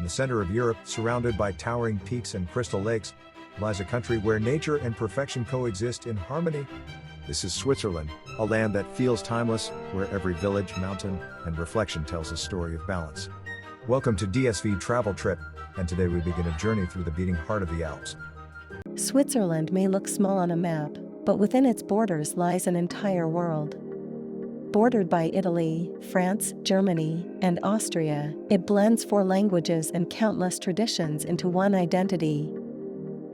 In the center of Europe, surrounded by towering peaks and crystal lakes, lies a country where nature and perfection coexist in harmony. This is Switzerland, a land that feels timeless, where every village, mountain, and reflection tells a story of balance. Welcome to DSV Travel Trip, and today we begin a journey through the beating heart of the Alps. Switzerland may look small on a map, but within its borders lies an entire world. Bordered by Italy, France, Germany, and Austria, it blends 4 languages and countless traditions into one identity.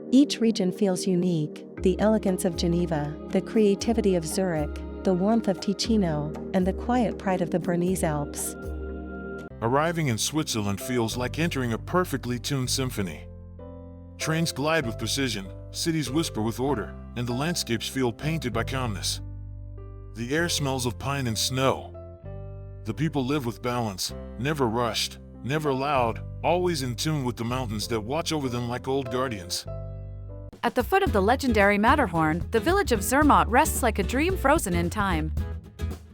Each region feels unique: the elegance of Geneva, the creativity of Zurich, the warmth of Ticino, and the quiet pride of the Bernese Alps. Arriving in Switzerland feels like entering a perfectly tuned symphony. Trains glide with precision, cities whisper with order, and the landscapes feel painted by calmness. The air smells of pine and snow. The people live with balance, never rushed, never loud, always in tune with the mountains that watch over them like old guardians. At the foot of the legendary Matterhorn, the village of Zermatt rests like a dream frozen in time.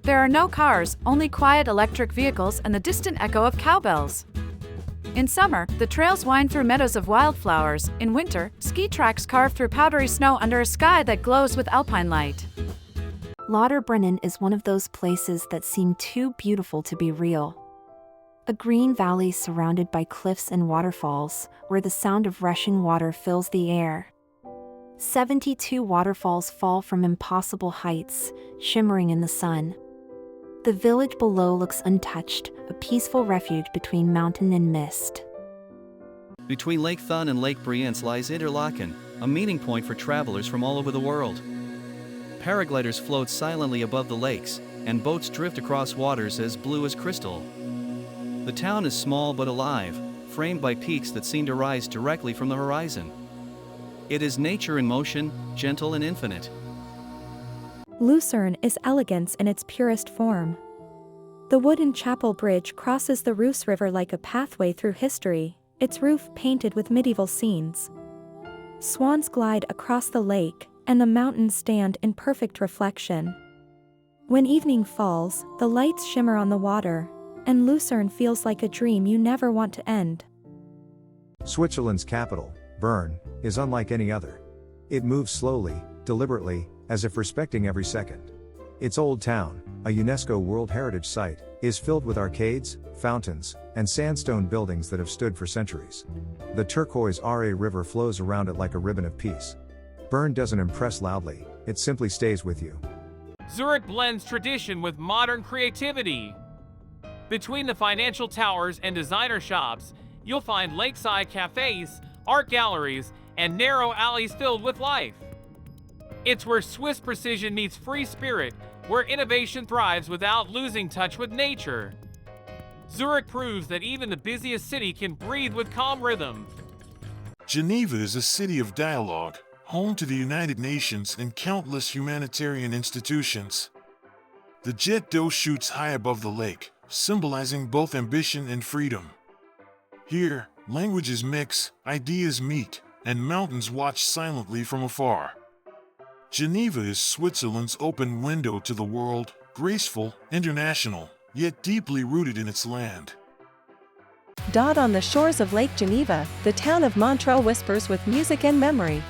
There are no cars, only quiet electric vehicles and the distant echo of cowbells. In summer, the trails wind through meadows of wildflowers. In winter, ski tracks carve through powdery snow under a sky that glows with alpine light. Lauterbrunnen is one of those places that seem too beautiful to be real. A green valley surrounded by cliffs and waterfalls, where the sound of rushing water fills the air. 72 waterfalls fall from impossible heights, shimmering in the sun. The village below looks untouched, a peaceful refuge between mountain and mist. Between Lake Thun and Lake Brienz lies Interlaken, a meeting point for travelers from all over the world. Paragliders float silently above the lakes, and boats drift across waters as blue as crystal. The town is small but alive, framed by peaks that seem to rise directly from the horizon. It is nature in motion, gentle and infinite. Lucerne is elegance in its purest form. The wooden chapel bridge crosses the Reuss River like a pathway through history, its roof painted with medieval scenes. Swans glide across the lake, and the mountains stand in perfect reflection. When evening falls, the lights shimmer on the water, and Lucerne feels like a dream you never want to end. Switzerland's capital, Bern, is unlike any other. It moves slowly, deliberately, as if respecting every second. Its old town, a UNESCO World Heritage Site, is filled with arcades, fountains, and sandstone buildings that have stood for centuries. The turquoise Aare River flows around it like a ribbon of peace. Bern doesn't impress loudly, it simply stays with you. Zurich blends tradition with modern creativity. Between the financial towers and designer shops, you'll find lakeside cafes, art galleries, and narrow alleys filled with life. It's where Swiss precision meets free spirit, where innovation thrives without losing touch with nature. Zurich proves that even the busiest city can breathe with calm rhythm. Geneva is a city of dialogue, home to the United Nations and countless humanitarian institutions. The jet d'eau shoots high above the lake, symbolizing both ambition and freedom. Here, languages mix, ideas meet, and mountains watch silently from afar. Geneva is Switzerland's open window to the world, graceful, international, yet deeply rooted in its land. Dot on the shores of Lake Geneva, the town of Montreux whispers with music and memory.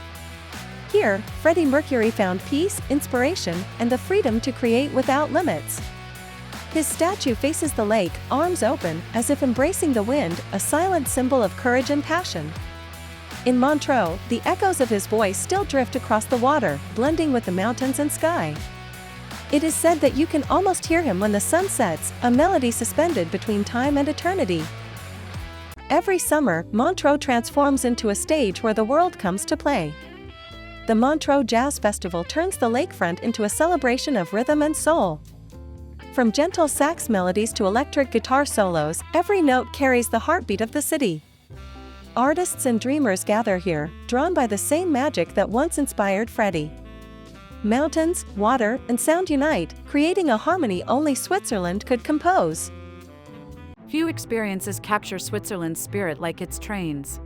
Here, Freddie Mercury found peace, inspiration, and the freedom to create without limits. His statue faces the lake, arms open, as if embracing the wind, a silent symbol of courage and passion. In Montreux, the echoes of his voice still drift across the water, blending with the mountains and sky. It is said that you can almost hear him when the sun sets, a melody suspended between time and eternity. Every summer, Montreux transforms into a stage where the world comes to play. The Montreux Jazz Festival turns the lakefront into a celebration of rhythm and soul. From gentle sax melodies to electric guitar solos, every note carries the heartbeat of the city. Artists and dreamers gather here, drawn by the same magic that once inspired Freddie. Mountains, water, and sound unite, creating a harmony only Switzerland could compose. Few experiences capture Switzerland's spirit like its trains.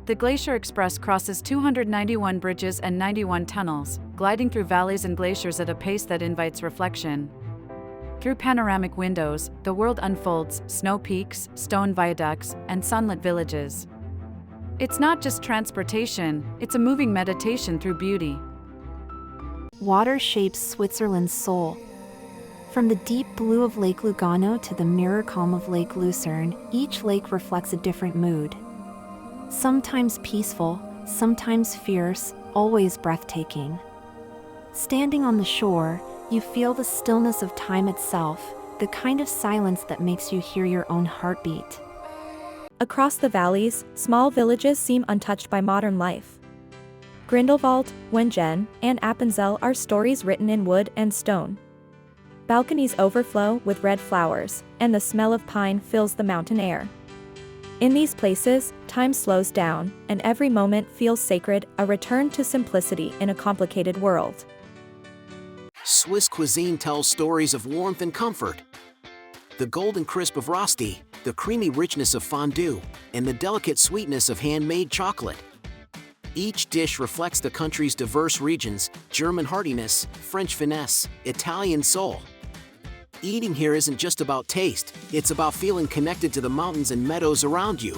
The Glacier Express crosses 291 bridges and 91 tunnels, gliding through valleys and glaciers at a pace that invites reflection. Through panoramic windows, the world unfolds: snow peaks, stone viaducts, and sunlit villages. It's not just transportation, it's a moving meditation through beauty. Water shapes Switzerland's soul. From the deep blue of Lake Lugano to the mirror calm of Lake Lucerne, each lake reflects a different mood. Sometimes peaceful, sometimes fierce, always breathtaking. Standing on the shore, you feel the stillness of time itself, the kind of silence that makes you hear your own heartbeat. Across the valleys, small villages seem untouched by modern life. Grindelwald, Wengen, and Appenzell are stories written in wood and stone. Balconies overflow with red flowers, and the smell of pine fills the mountain air. In these places, time slows down, and every moment feels sacred, a return to simplicity in a complicated world. Swiss cuisine tells stories of warmth and comfort. The golden crisp of Rösti, the creamy richness of fondue, and the delicate sweetness of handmade chocolate. Each dish reflects the country's diverse regions: German heartiness, French finesse, Italian soul. Eating here isn't just about taste, it's about feeling connected to the mountains and meadows around you.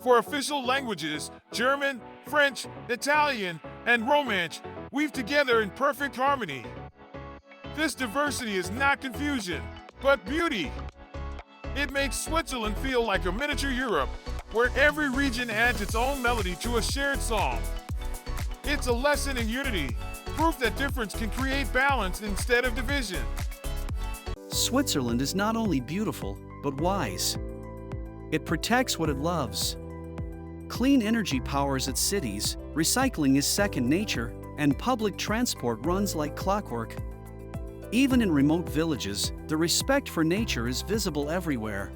For official languages, German, French, Italian, and Romance weave together in perfect harmony. This diversity is not confusion, but beauty. It makes Switzerland feel like a miniature Europe, where every region adds its own melody to a shared song. It's a lesson in unity, proof that difference can create balance instead of division. Switzerland is not only beautiful, but wise. It protects what it loves. Clean energy powers its cities, recycling is second nature, and public transport runs like clockwork. Even in remote villages, the respect for nature is visible everywhere.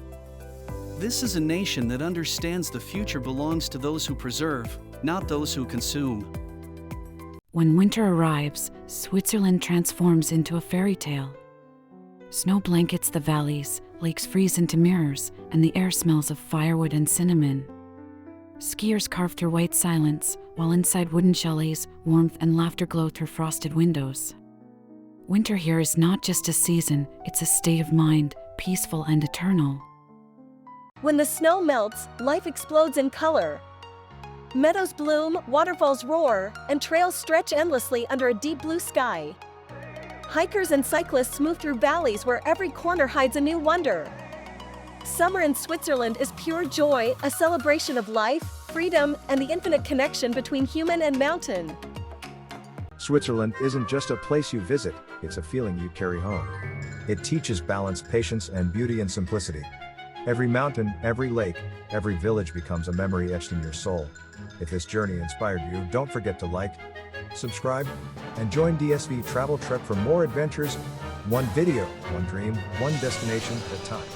This is a nation that understands the future belongs to those who preserve, not those who consume. When winter arrives, Switzerland transforms into a fairy tale. Snow blankets the valleys, lakes freeze into mirrors, and the air smells of firewood and cinnamon. Skiers carve through white silence, while inside wooden chalets, warmth and laughter glow through frosted windows. Winter here is not just a season, it's a state of mind, peaceful and eternal. When the snow melts, life explodes in color. Meadows bloom, waterfalls roar, and trails stretch endlessly under a deep blue sky. Hikers and cyclists move through valleys where every corner hides a new wonder. Summer in Switzerland is pure joy, a celebration of life, freedom, and the infinite connection between human and mountain. Switzerland isn't just a place you visit, it's a feeling you carry home. It teaches balance, patience, and beauty in simplicity. Every mountain, every lake, every village becomes a memory etched in your soul. If this journey inspired you, don't forget to like, subscribe, and join DSV Travel Trip for more adventures. One video, one dream, one destination at a time.